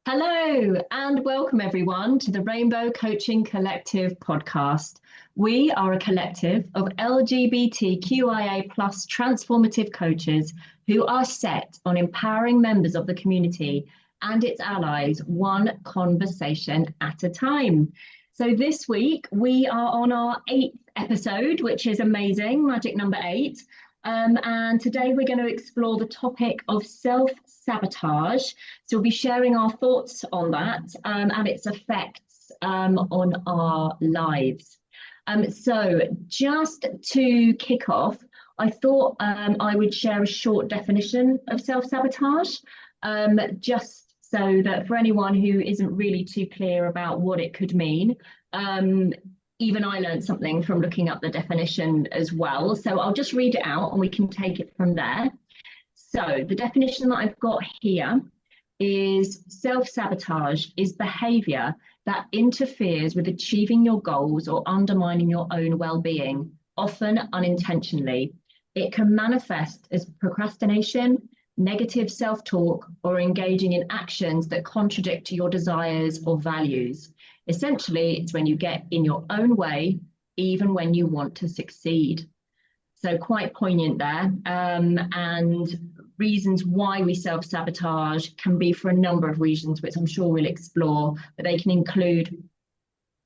Hello and welcome everyone to the Rainbow Coaching Collective podcast. We are a collective of LGBTQIA plus transformative coaches who are set on empowering members of the community and its allies one conversation at a time. So this week we are on our 8th episode, which is amazing, magic number 8. And today we're going to explore the topic of self-sabotage. So we'll be sharing our thoughts on that and its effects on our lives. So just to kick off, I thought I would share a short definition of self-sabotage, just so that for anyone who isn't really too clear about what it could mean. Even I learned something from looking up the definition as well. So I'll just read it out and we can take it from there. So the definition that I've got here is self-sabotage is behavior that interferes with achieving your goals or undermining your own well-being, often unintentionally. It can manifest as procrastination, negative self-talk, or engaging in actions that contradict your desires or values. Essentially, it's when you get in your own way, even when you want to succeed. So quite poignant there. And reasons why we self-sabotage can be for a number of reasons, which I'm sure we'll explore, but they can include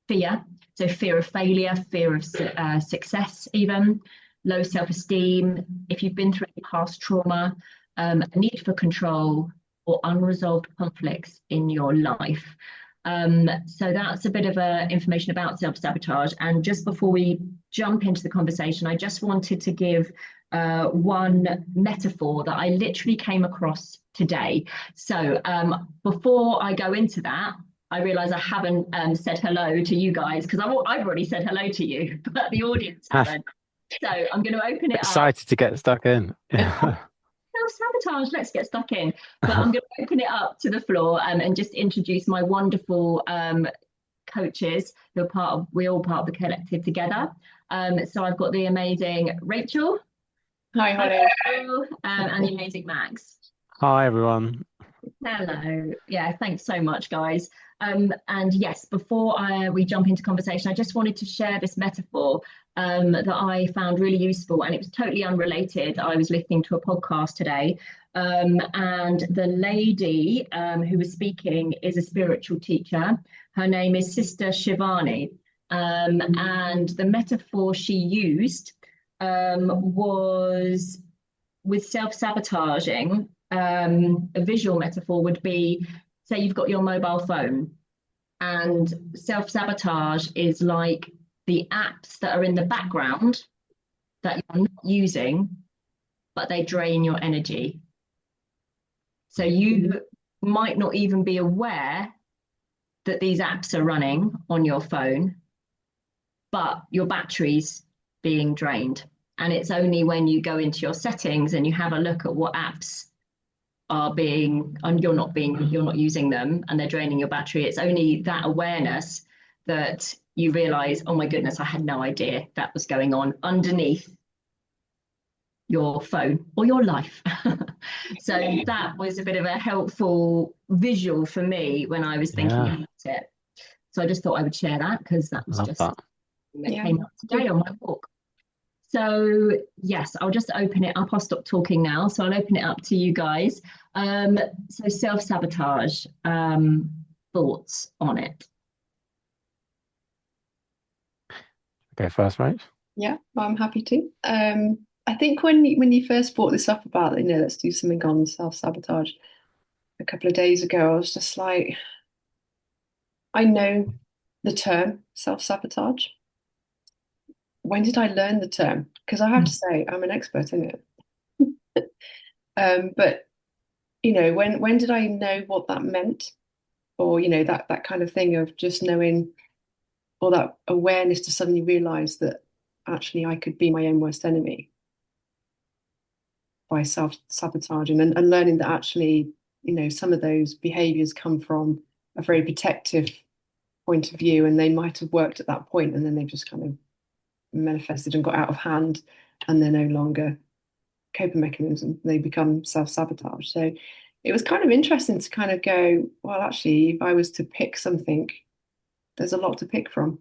fear. So fear of failure, fear of success even, low self-esteem, if you've been through any past trauma, a need for control, or unresolved conflicts in your life. So that's a bit of information about self-sabotage. And just before we jump into the conversation, I just wanted to give one metaphor that I literally came across today. So before I go into that, I realise I haven't said hello to you guys because I've already said hello to you, but the audience haven't. So I'm going to open it up. Excited to get stuck in. Self-sabotage, let's get stuck in. But I'm going to open it up to the floor and just introduce my wonderful coaches who are we're all part of the collective together. So I've got the amazing Rachel. Hi, hello. And the amazing Max. Hi, everyone. Hello. Yeah, thanks so much, guys. And yes, before we jump into conversation, I just wanted to share this metaphor that I found really useful, and it was totally unrelated. I was listening to a podcast today, and the lady who was speaking is a spiritual teacher. Her name is Sister Shivani, and the metaphor she used was with self-sabotaging. A visual metaphor would be, say you've got your mobile phone and self-sabotage is like the apps that are in the background that you're not using, but they drain your energy. So you might not even be aware that these apps are running on your phone, but your battery's being drained. And it's only when you go into your settings and you have a look at what apps are being, and you're not using them and they're draining your battery, it's only that awareness that you realize, oh my goodness, I had no idea that was going on underneath your phone or your life. So that was a bit of a helpful visual for me when I was thinking about it. So I just thought I would share that because that was just something that came up today on my walk. So yes, I'll just open it up. I'll stop talking now. So I'll open it up to you guys. So self-sabotage, thoughts on it? Okay, first, right? Yeah, I'm happy to. I think when you first brought this up about, let's do something on self-sabotage a couple of days ago, I was just like, I know the term self-sabotage. When did I learn the term? Because I have to say, I'm an expert in it. But when did I know what that meant? Or, that kind of thing of just knowing, or that awareness to suddenly realize that actually I could be my own worst enemy by self-sabotaging and learning that actually, some of those behaviors come from a very protective point of view, and they might have worked at that point and then they've just kind of manifested and got out of hand, and they're no longer coping mechanisms. They become self-sabotage. So it was kind of interesting to kind of go, well, actually, if I was to pick something, there's a lot to pick from.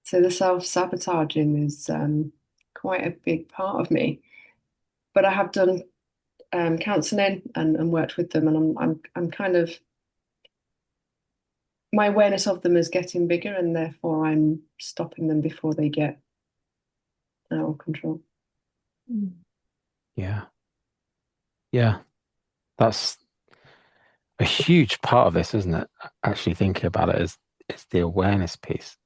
So the self-sabotaging is quite a big part of me. But I have done counselling and worked with them, and I'm kind of my awareness of them is getting bigger, and therefore I'm stopping them before they get out of control. Yeah. Yeah. That's a huge part of this, isn't it? Actually thinking about it is the awareness piece,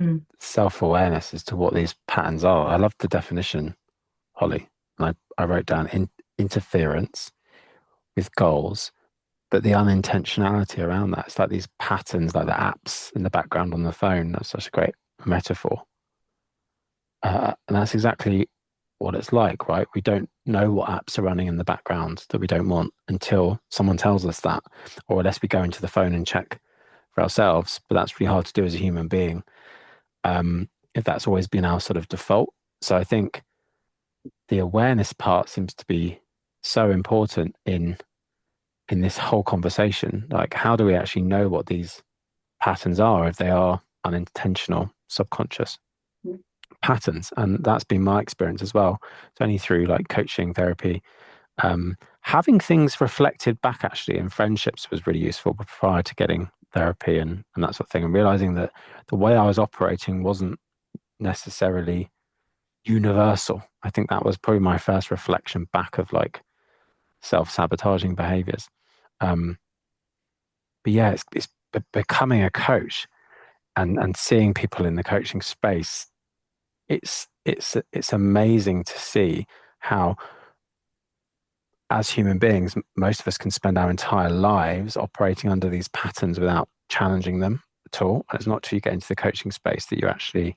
Mm. self-awareness as to what these patterns are. I love the definition, Holly. And I wrote down interference with goals, but the unintentionality around that. It's like these patterns, like the apps in the background on the phone. That's such a great metaphor. And that's exactly what it's like, right? We don't know what apps are running in the background that we don't want until someone tells us that, or unless we go into the phone and check for ourselves. But that's really hard to do as a human being, if that's always been our sort of default. So I think the awareness part seems to be so important in this whole conversation. Like, how do we actually know what these patterns are if they are unintentional, subconscious patterns? And that's been my experience as well. It's only through like coaching, therapy, having things reflected back actually in friendships was really useful prior to getting therapy and that sort of thing, and realizing that the way I was operating wasn't necessarily universal. I think that was probably my first reflection back of like self-sabotaging behaviors. Um, but yeah, it's becoming a coach and seeing people in the coaching space. It's amazing to see how, as human beings, most of us can spend our entire lives operating under these patterns without challenging them at all. And it's not till you get into the coaching space that you actually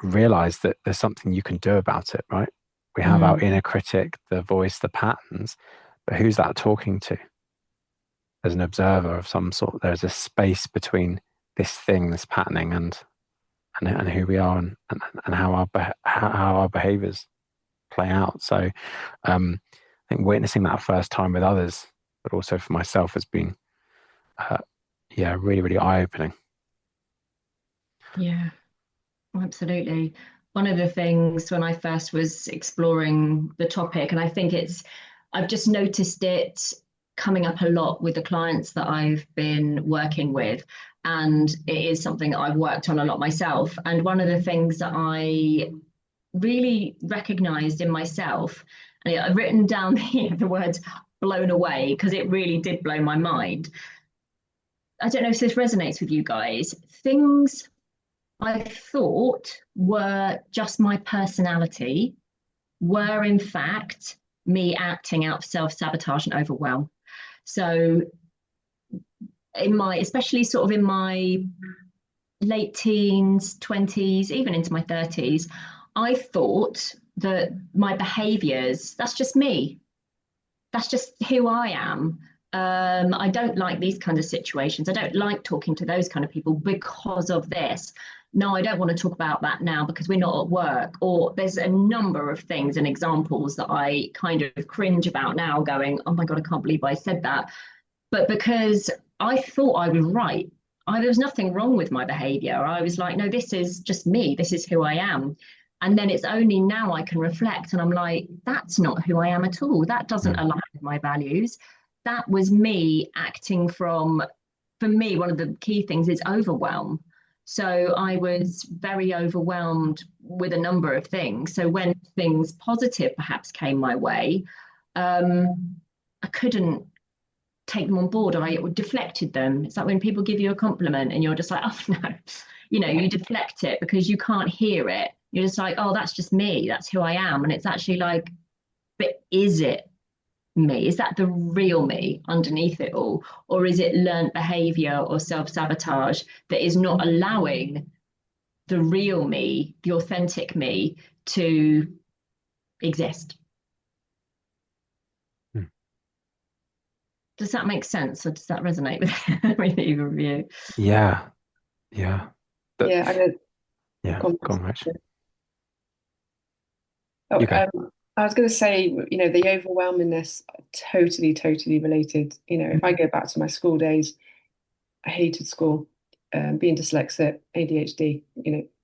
realize that there's something you can do about it, right? We have our Mm. inner critic, the voice, the patterns, but who's that talking to? There's an observer of some sort. There's a space between this thing, this patterning, and who we are, and how our behaviors play out. So, I think witnessing that first time with others, but also for myself, has been, uh, yeah, really, really eye opening. Yeah, absolutely. One of the things when I first was exploring the topic, and I think I've just noticed it coming up a lot with the clients that I've been working with. And it is something that I've worked on a lot myself. And one of the things that I really recognized in myself, and I've written down the words blown away because it really did blow my mind. I don't know if this resonates with you guys. Things I thought were just my personality were in fact me acting out of self-sabotage and overwhelm. So especially sort of in my late teens, 20s, even into my 30s, I thought that my behaviors, that's just me. That's just who I am. I don't like these kind of situations. I don't like talking to those kind of people because of this. No, I don't want to talk about that now because we're not at work. Or there's a number of things and examples that I kind of cringe about now, going, oh my God, I can't believe I said that. But because I thought I was right, there was nothing wrong with my behavior. I was like, no, this is just me. This is who I am. And then it's only now I can reflect and I'm like, that's not who I am at all. That doesn't Mm. align with my values. That was me acting from, for me, one of the key things is overwhelm. So I was very overwhelmed with a number of things. So when things positive perhaps came my way, I couldn't take them on board, or I deflected them. It's like when people give you a compliment and you're just like, oh no, you deflect it because you can't hear it. You're just like, oh, that's just me. That's who I am. And it's actually like, but is it me? Is that the real me underneath it all? Or is it learned behavior or self-sabotage that is not allowing the real me, the authentic me, to exist? Mm. Does that make sense? Or does that resonate with either of you? Yeah, yeah. But Yeah, I don't. yeah, Go go on, Rich. on. Oh, You go. I was going to say, the overwhelmingness, totally related. If I go back to my school days, I hated school, being dyslexic, ADHD,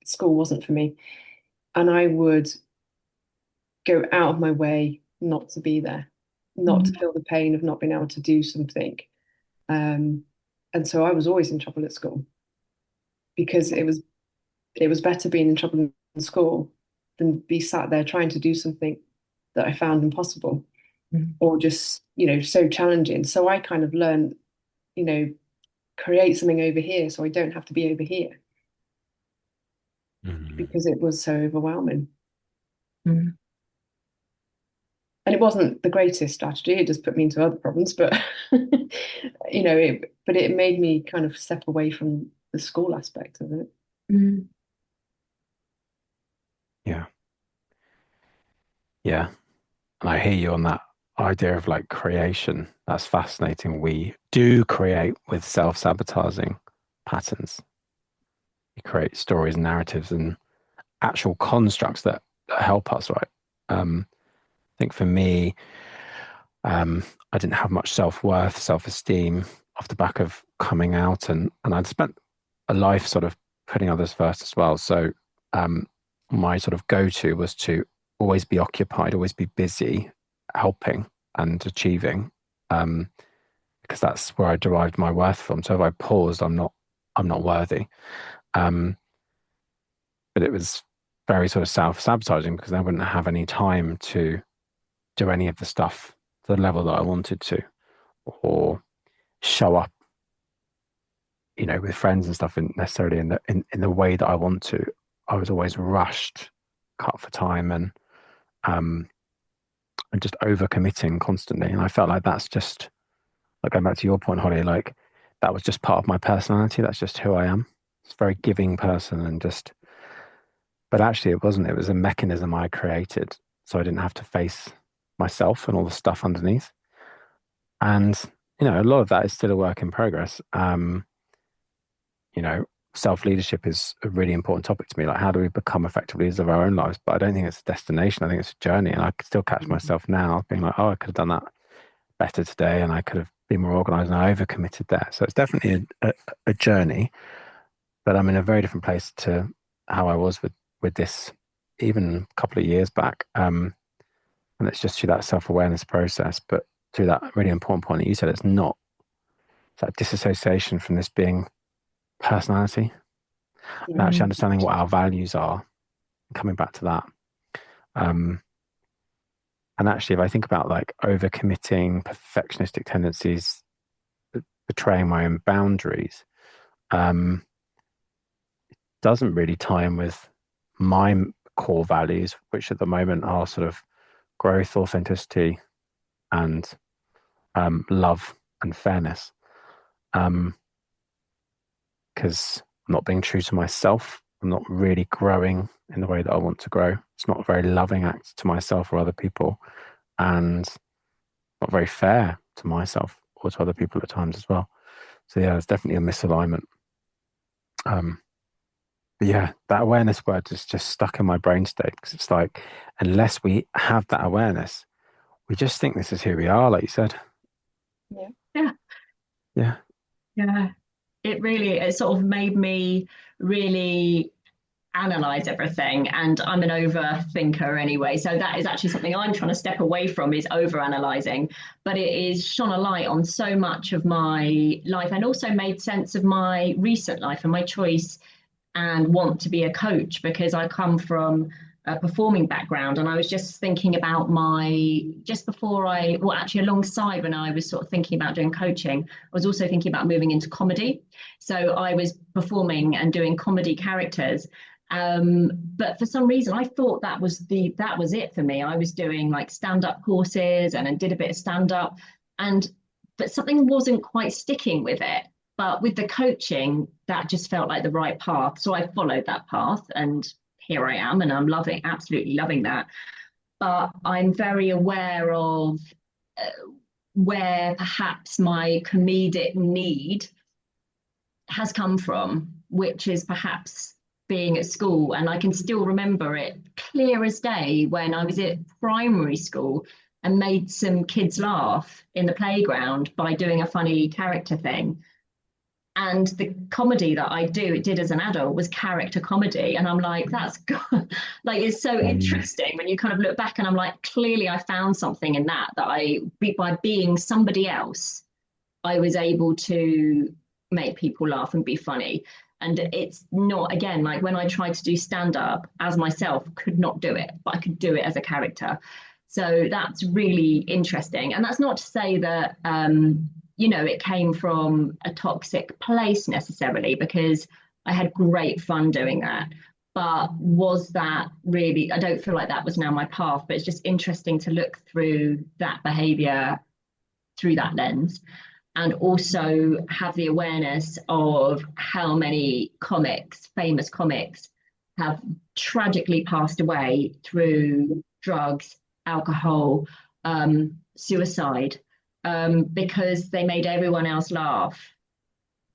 school wasn't for me. And I would go out of my way not to be there, not to feel the pain of not being able to do something. And so I was always in trouble at school because it was better being in trouble in school than be sat there trying to do something that I found impossible or just, so challenging. So I kind of learned, create something over here so I don't have to be over here because it was so overwhelming. Mm. And it wasn't the greatest strategy. It just put me into other problems, but it made me kind of step away from the school aspect of it. Mm. Yeah. Yeah. And I hear you on that idea of like creation. That's fascinating. We do create with self-sabotaging patterns. We create stories, narratives, and actual constructs that help us, right? I think for me, I didn't have much self-worth, self-esteem off the back of coming out, and I'd spent a life sort of putting others first as well. So my sort of go-to was to always be occupied, always be busy, helping and achieving, because that's where I derived my worth from. So if I paused, I'm not worthy. Um, but it was very sort of self-sabotaging because I wouldn't have any time to do any of the stuff to the level that I wanted to, or show up, with friends and stuff, in necessarily in the way that I want to. I was always rushed, cut for time, um, and just overcommitting constantly. And I felt like that's just like going back to your point, Holly. Like that was just part of my personality. That's just who I am. It's a very giving person, and just. But actually, it wasn't. It was a mechanism I created, so I didn't have to face myself and all the stuff underneath. And a lot of that is still a work in progress. You know, self-leadership is a really important topic to me. Like, how do we become effective leaders of our own lives? But I don't think it's a destination. I think it's a journey. And I could still catch myself now being like, oh, I could have done that better today, and I could have been more organized, and I overcommitted there. So it's definitely a journey, but I'm in a very different place to how I was with this even a couple of years back. And it's just through that self-awareness process, but through that really important point that you said, it's that disassociation from this being personality, and actually understanding what our values are, coming back to that. And actually, if I think about like overcommitting, perfectionistic tendencies, betraying my own boundaries, doesn't really tie in with my core values, which at the moment are sort of growth, authenticity, and love and fairness. Because I'm not being true to myself. I'm not really growing in the way that I want to grow. It's not a very loving act to myself or other people, and not very fair to myself or to other people at times as well. So yeah, it's definitely a misalignment. But yeah, that awareness word is just stuck in my brain state because it's like, unless we have that awareness, we just think this is who we are, like you said. Yeah. Yeah. Yeah. Yeah. It sort of made me really analyze everything, and I'm an overthinker anyway, so that is actually something I'm trying to step away from, is over analyzing. But it is shone a light on so much of my life, and also made sense of my recent life and my choice and want to be a coach, because I come from a performing background. And I was just thinking about just before well, actually alongside when I was sort of thinking about doing coaching, I was also thinking about moving into comedy. So I was performing and doing comedy characters. But for some reason, I thought that was it for me. I was doing like stand-up courses and I did a bit of stand-up, but something wasn't quite sticking with it. But with the coaching, that just felt like the right path. So I followed that path, and here I am, and I'm absolutely loving that. But I'm very aware of where perhaps my comedic need has come from, which is perhaps being at school, and I can still remember it clear as day when I was at primary school and made some kids laugh in the playground by doing a funny character thing. And the comedy that I did as an adult was character comedy. And I'm like, that's like, it's so interesting when you kind of look back and I'm like, clearly I found something in that by being somebody else, I was able to make people laugh and be funny. And it's not, again, like when I tried to do stand up as myself, could not do it, but I could do it as a character. So that's really interesting. And that's not to say that, it came from a toxic place necessarily, because I had great fun doing that. But was that really, I don't feel like that was now my path, but it's just interesting to look through that behavior through that lens, and also have the awareness of how many famous comics, have tragically passed away through drugs, alcohol, suicide, because they made everyone else laugh,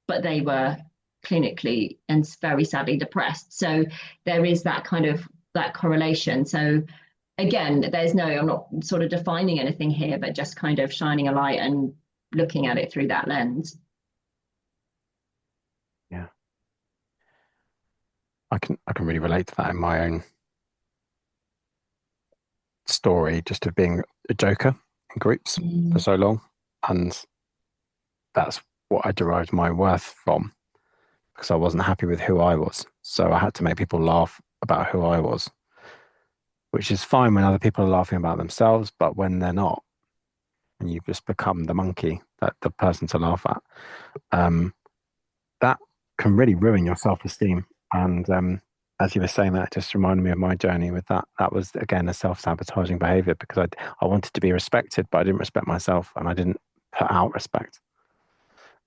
but they were clinically and very sadly depressed. So there is that kind of that correlation. So again, I'm not sort of defining anything here, but just kind of shining a light and looking at it through that lens. Yeah. I can really relate to that in my own story, just of being a joker in groups for so long. And that's what I derived my worth from, because I wasn't happy with who I was. So I had to make people laugh about who I was, which is fine when other people are laughing about themselves, but when they're not, and you've just become the monkey, that the person to laugh at, that can really ruin your self-esteem. And as you were saying, that just reminded me of my journey with that. That was, again, a self-sabotaging behavior, because I wanted to be respected, but I didn't respect myself, and I didn't put out respect.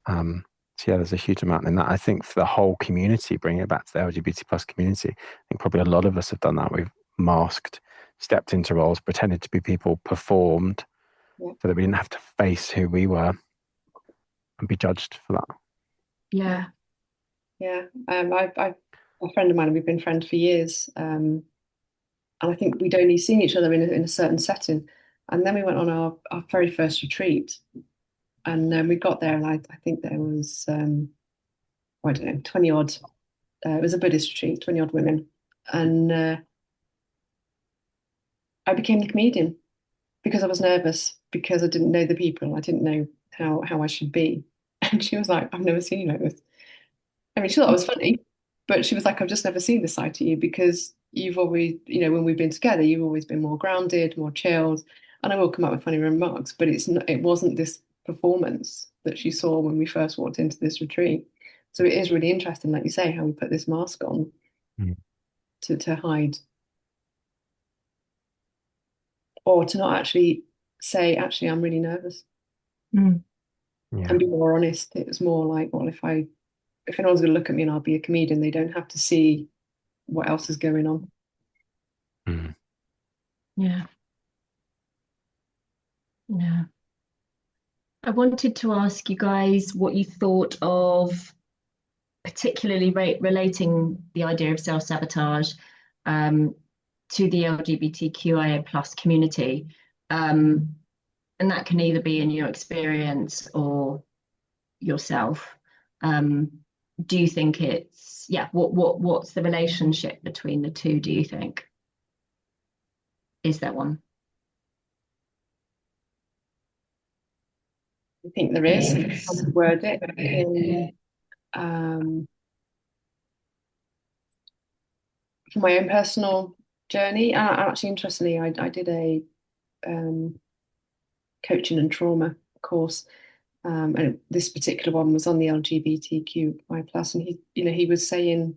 So yeah, there's a huge amount in that. I think for the whole community, bringing it back to the LGBT plus community, I think probably a lot of us have done that. We've masked, stepped into roles, pretended to be people, performed, so that we didn't have to face who we were and be judged for that. Yeah. Yeah. A friend of mine, we've been friends for years. And I think we'd only seen each other in a certain setting. And then we went on our very first retreat. And we got there, and I think there was, I don't know, 20 odd, it was a Buddhist retreat, 20 odd women. And I became the comedian because I was nervous, because I didn't know the people. I didn't know how I should be. And she was like, I've never seen you like this. I mean, she thought I was funny, but she was like, I've just never seen this side to you, because you've always, when we've been together, you've always been more grounded, more chilled. And I will come up with funny remarks, but it wasn't this performance that she saw when we first walked into this retreat. So it is really interesting, like you say, how we put this mask on to hide, or to not actually say, actually, I'm really nervous, and be more honest. It was more like, well, if anyone's going to look at me and I'll be a comedian, they don't have to see what else is going on. Yeah. Yeah. I wanted to ask you guys what you thought of, particularly relating the idea of self-sabotage to the LGBTQIA plus community. And that can either be in your experience or yourself. Do you think what's the relationship between the two, do you think? Is there one? I think there is. I would word it in, for my own personal journey. Actually, interestingly, I did a coaching and trauma course, and this particular one was on the LGBTQI plus, and he was saying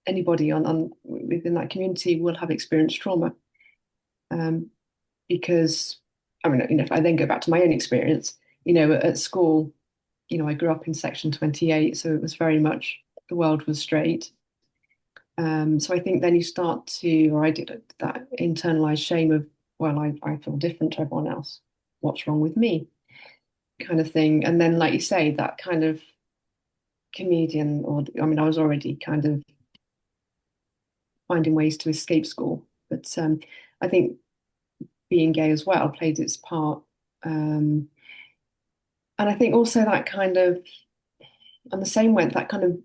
anybody on within that community will have experienced trauma, because I mean, if I then go back to my own experience, at school, I grew up in Section 28, so it was very much the world was straight. So I think then you start to, or I did, that internalized shame of, well, I feel different to everyone else. What's wrong with me? Kind of thing. And then, like you say, that kind of comedian, or I mean, I was already kind of finding ways to escape school, but I think being gay as well played its part. And I think also that kind of, on the same way, that kind of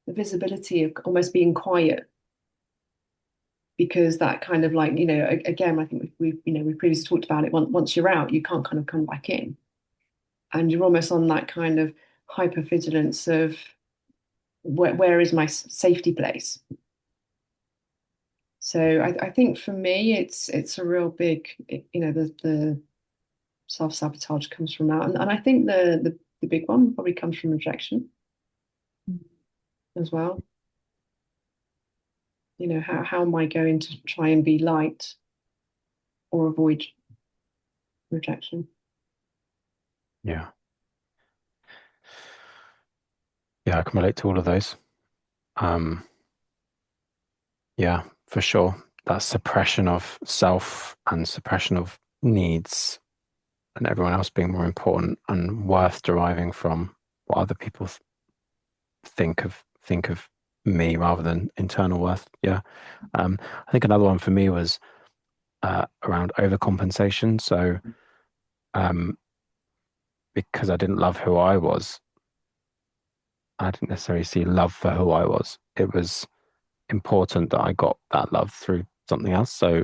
the visibility of almost being quiet, because that kind of like, again, I think we've previously talked about it. Once you're out, you can't kind of come back in, and you're almost on that kind of hypervigilance of where is my safety place. So I think for me, it's a real big, the self-sabotage comes from that, and I think the big one probably comes from rejection as well. How am I going to try and be light or avoid rejection? Yeah. Yeah, I can relate to all of those. Yeah, for sure. That suppression of self and suppression of needs and everyone else being more important and worth deriving from what other people think of me rather than internal worth. Yeah. I think another one for me was around overcompensation. So um, because I didn't love who I was, I didn't necessarily see love for who I was. It was important that I got that love through something else. So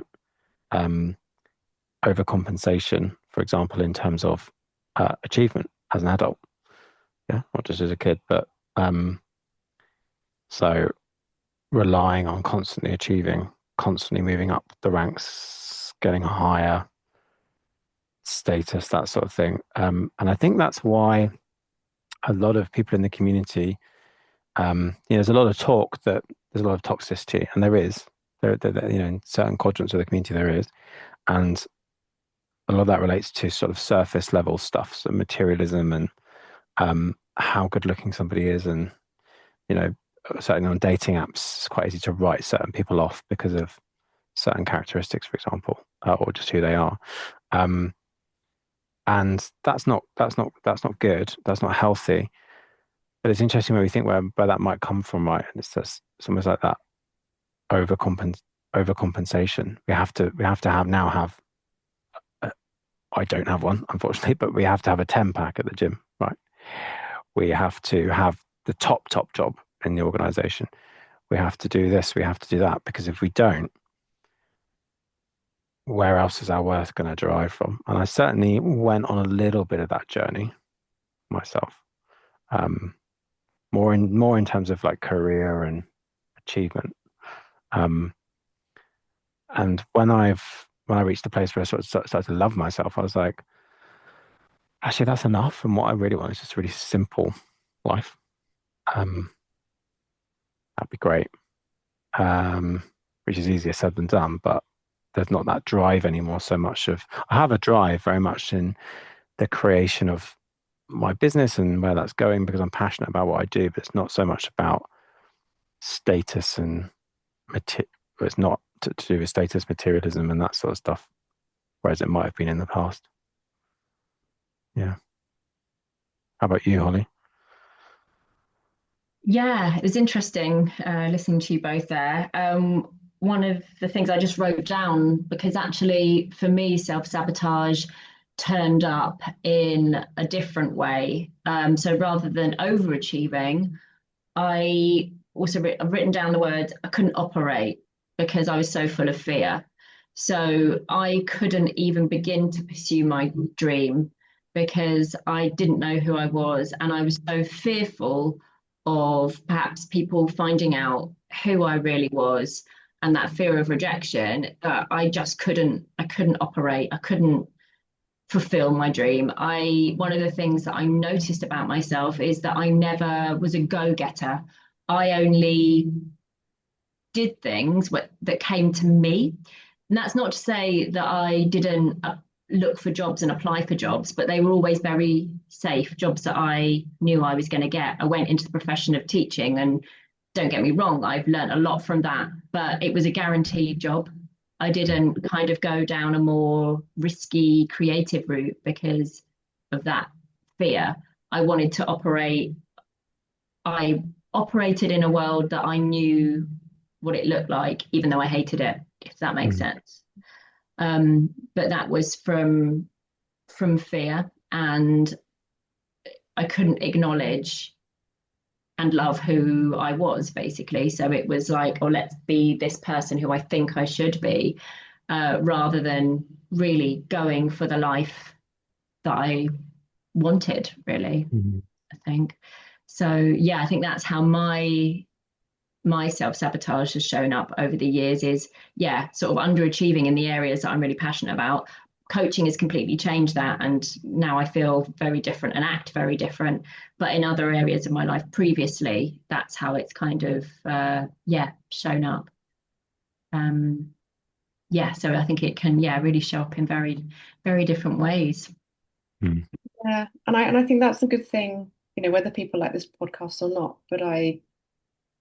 um, overcompensation, for example, in terms of achievement as an adult, yeah, not just as a kid, but so relying on constantly achieving, constantly moving up the ranks, getting a higher status, that sort of thing. And I think that's why a lot of people in the community, there's a lot of talk that there's a lot of toxicity, and there is. In certain quadrants of the community there is, and a lot of that relates to sort of surface level stuff, so materialism and how good looking somebody is, and certainly on dating apps, it's quite easy to write certain people off because of certain characteristics, for example, or just who they are. And that's not good. That's not healthy. But it's interesting when we think where that might come from, right? And it's just it's almost like that overcompensation. We have to have. I don't have one, unfortunately, but we have to have a 10 pack at the gym, right? We have to have the top job in the organization. We have to do this, we have to do that, because if we don't, where else is our worth going to derive from? And I certainly went on a little bit of that journey myself, more in terms of like career and achievement. And when I reached the place where I sort of started to love myself, I was like, actually, that's enough. And what I really want is just a really simple life. That'd be great. Which is easier said than done, but there's not that drive anymore. I have a drive very much in the creation of my business and where that's going, because I'm passionate about what I do, but it's not so much about status and it's not to do with status, materialism, and that sort of stuff, whereas it might have been in the past. Yeah. How about you, Holly? Yeah, it was interesting listening to you both there. One of the things I just wrote down, because actually for me, self-sabotage turned up in a different way. So rather than overachieving, I've written down the word I couldn't operate because I was so full of fear. So I couldn't even begin to pursue my dream because I didn't know who I was, and I was so fearful of perhaps people finding out who I really was, and that fear of rejection that I couldn't operate. I couldn't fulfill my dream. One of the things that I noticed about myself is that I never was a go-getter. I only did things that came to me. And that's not to say that I didn't look for jobs and apply for jobs, but they were always very safe jobs that I knew I was going to get. I went into the profession of teaching, and don't get me wrong, I've learned a lot from that, but it was a guaranteed job. I didn't kind of go down a more risky creative route because of that fear. I wanted to operate. I operated in a world that I knew what it looked like, even though I hated it, if that makes Mm. sense. But that was from fear, and I couldn't acknowledge and love who I was, basically. So it was like, oh, let's be this person who I think I should be, rather than really going for the life that I wanted, really, Mm. I think. So yeah, I think that's how my self-sabotage has shown up over the years, is yeah, sort of underachieving in the areas that I'm really passionate about. Coaching has completely changed that, and now I feel very different and act very different. But in other areas of my life previously, that's how it's kind of yeah, shown up. Yeah, so I think it can, yeah, really show up in very, very different ways. Mm. Yeah, and I think that's a good thing, whether people like this podcast or not. But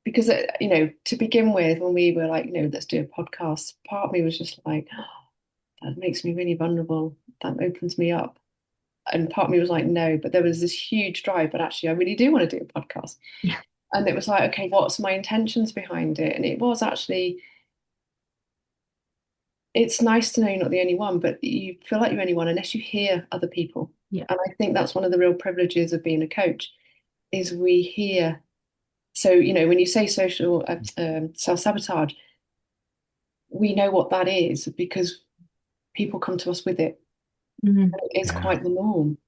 because to begin with, when we were like, let's do a podcast, part of me was just like, oh, that makes me really vulnerable. That opens me up. And part of me was like, no, but there was this huge drive, but actually I really do want to do a podcast. Yeah. And it was like, okay, what's my intentions behind it? And it was actually, it's nice to know you're not the only one, but you feel like you're only one unless you hear other people. Yeah. And I think that's one of the real privileges of being a coach, is we hear. So, when you say social self-sabotage, we know what that is because people come to us with it. Mm-hmm. It's Yeah. quite the norm.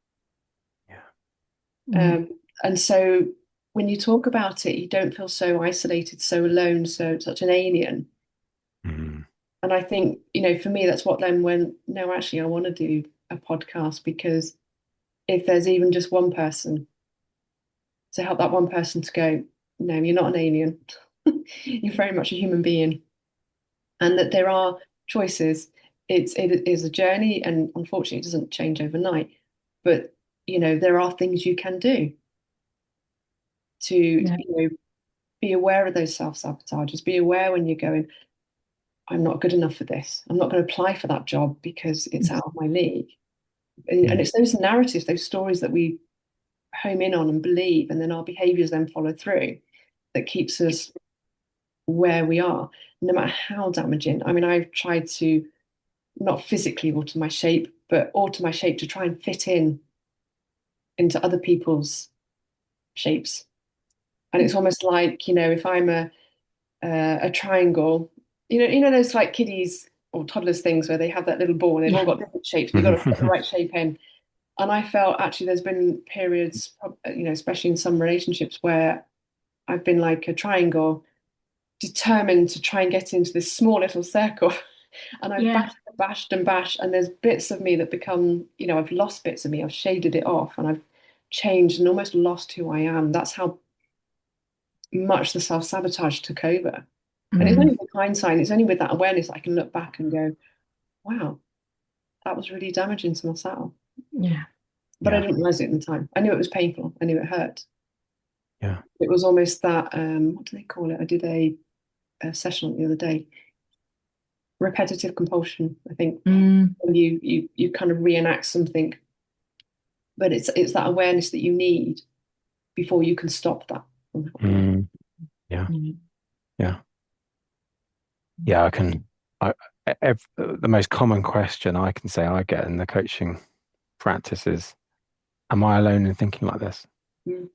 Yeah. Um, and so when you talk about it, you don't feel so isolated, so alone, so such an alien. Mm. And I think, for me, that's what then went, no, actually, I want to do a podcast, because if there's even just one person, to help that one person to go, no, you're not an alien. You're very much a human being. And that there are choices. It is a journey, and unfortunately, it doesn't change overnight. But, there are things you can do to, Yeah. be aware of those self-sabotages, be aware when you're going, I'm not good enough for this. I'm not going to apply for that job because it's out of my league. And Mm. it's those narratives, those stories that we home in on and believe, and then our behaviors then follow through, that keeps us where we are, no matter how damaging. I mean, I've tried to not physically alter my shape, but alter my shape to try and fit in into other people's shapes. And it's almost like, if I'm a triangle, those like kiddies or toddlers things where they have that little ball and they've all Yeah. got different shapes and you've got to fit the right shape in. And I felt actually there's been periods, especially in some relationships, where I've been like a triangle, determined to try and get into this small little circle. And I've Yeah. bashed and bashed and bashed, and there's bits of me that become, I've lost bits of me, I've shaded it off, and I've changed and almost lost who I am. That's how much the self-sabotage took over. And it's Mm. only with hindsight, it's only with that awareness I can look back and go, wow, that was really damaging to myself. Yeah. But I Yeah. didn't realize it at the time. I knew it was painful. I knew it hurt. Yeah. It was almost that, what do they call it? I did a session the other day. Repetitive compulsion, I think. Mm. When you kind of reenact something, but it's that awareness that you need before you can stop that from happening. Mm. Yeah. Mm. Yeah. Yeah. I can. The most common question I can say I get in the coaching practice is, "Am I alone in thinking like this?" Mm.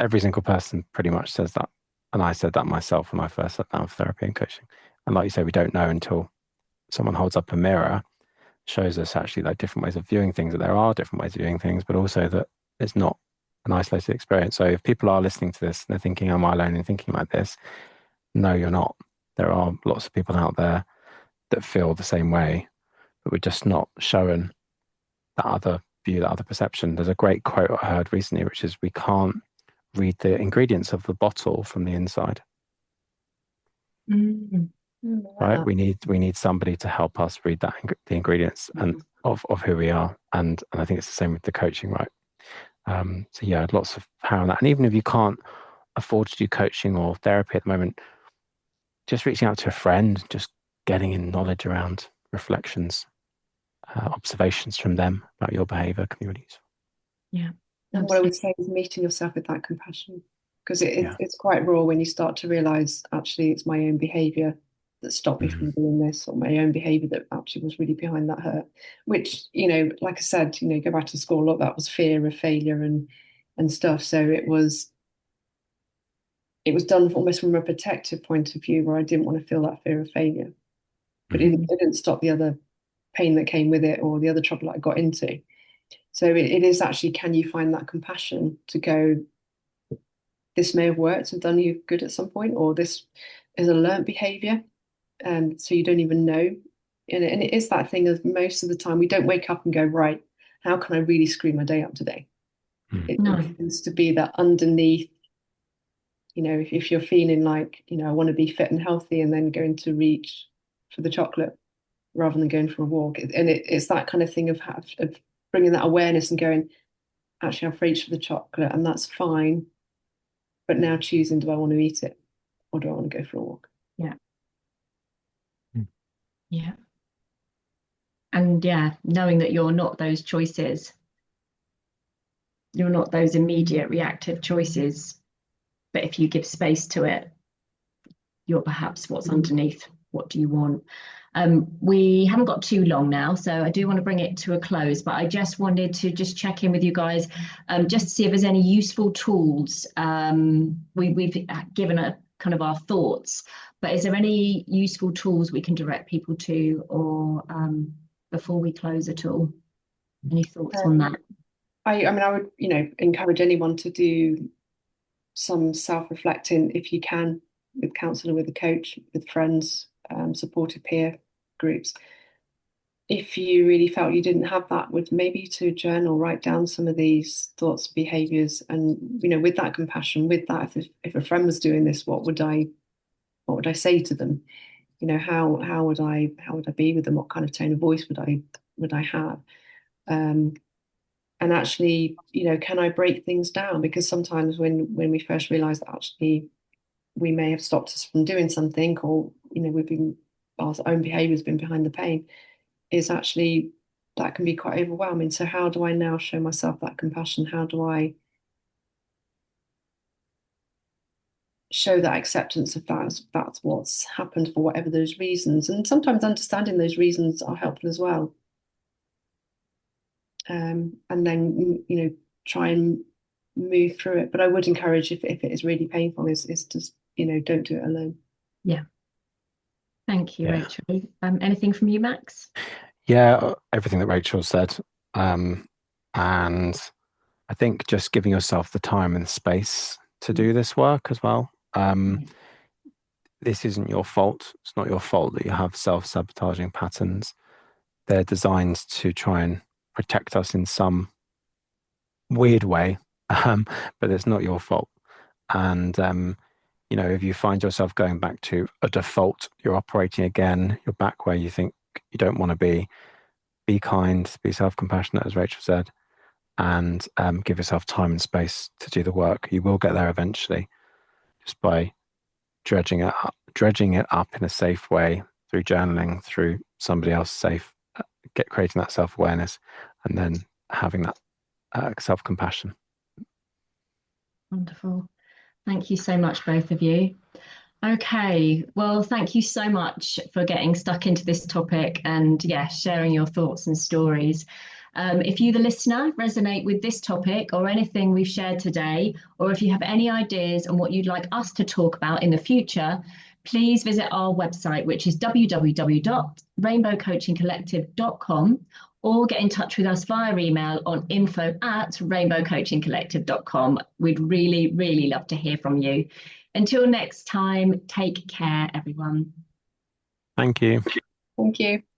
Every single person pretty much says that, and I said that myself when I first sat down for therapy and coaching. And like you say, we don't know until someone holds up a mirror, shows us actually like different ways of viewing things, that there are different ways of viewing things, but also that it's not an isolated experience. So if people are listening to this and they're thinking, am I alone in thinking like this? No, you're not. There are lots of people out there that feel the same way, but we're just not showing that other view, that other perception. There's a great quote I heard recently, which is, we can't read the ingredients of the bottle from the inside. Mm. Right? We need somebody to help us read that the ingredients and of who we are. And I think it's the same with the coaching, right? So yeah, lots of power in that. And even if you can't afford to do coaching or therapy at the moment, just reaching out to a friend, just getting in knowledge around reflections, observations from them about your behavior can be really useful. Yeah. And what I would say is meeting yourself with that compassion, because Yeah. it's quite raw when you start to realize actually it's my own behavior that stopped me from doing this, or my own behavior that actually was really behind that hurt. Which, like I said, go back to school, a lot of that was fear of failure and stuff. So it was done almost from a protective point of view, where I didn't want to feel that fear of failure, but it didn't stop the other pain that came with it, or the other trouble that I got into. So it is actually, can you find that compassion to go, this may have worked and done you good at some point, or this is a learnt behavior, and so you don't even know. And it is that thing of, most of the time we don't wake up and go, right, how can I really screw my day up today? It tends to be that underneath, if you're feeling like, I want to be fit and healthy, and then going to reach for the chocolate rather than going for a walk. And it's that kind of thing of bringing that awareness and going, actually, I've reached for the chocolate and that's fine, but now choosing, do I want to eat it, or do I want to go for a walk? Yeah. Yeah. And knowing that you're not those choices, you're not those immediate reactive choices, but if you give space to it, you're perhaps what's underneath. What do you want? We haven't got too long now, so I do want to bring it to a close, but I just wanted to check in with you guys, just to see if there's any useful tools. We've given a kind of our thoughts, but is there any useful tools we can direct people to, or before we close at all? Any thoughts on that? I mean, I would, encourage anyone to do some self-reflecting if you can, with counselor, with a coach, with friends, supportive peer groups. If you really felt you didn't have that, with maybe to journal, write down some of these thoughts, behaviors, and with that compassion, with that, if a friend was doing this, what would I say to them? How would I be with them? What kind of tone of voice would I have? And actually, can I break things down? Because sometimes when we first realize that actually we may have stopped us from doing something, or our own behavior has been behind the pain, is actually, that can be quite overwhelming. So how do I now show myself that compassion? How do I show that acceptance of that's what's happened, for whatever those reasons? And sometimes understanding those reasons are helpful as well. And then try and move through it. But I would encourage, if it is really painful, is just don't do it alone. Yeah. Thank you, Rachel. Anything from you, Max? Yeah, everything that Rachel said. And I think just giving yourself the time and space to do this work as well. This isn't your fault. It's not your fault that you have self-sabotaging patterns. They're designed to try and protect us in some weird way, but it's not your fault. And if you find yourself going back to a default, you're operating again, you're back where you think you don't want to be kind, be self-compassionate, as Rachel said, and give yourself time and space to do the work. You will get there eventually, just by dredging it up in a safe way, through journaling, through somebody else safe, creating that self-awareness, and then having that self-compassion. Wonderful. Thank you so much, both of you. Okay, well, thank you so much for getting stuck into this topic and sharing your thoughts and stories. If you, the listener, resonate with this topic or anything we've shared today, or if you have any ideas on what you'd like us to talk about in the future, please visit our website, which is www.rainbowcoachingcollective.com, or get in touch with us via email on info@rainbowcoachingcollective.com. We'd really, really love to hear from you. Until next time, take care, everyone. Thank you. Thank you.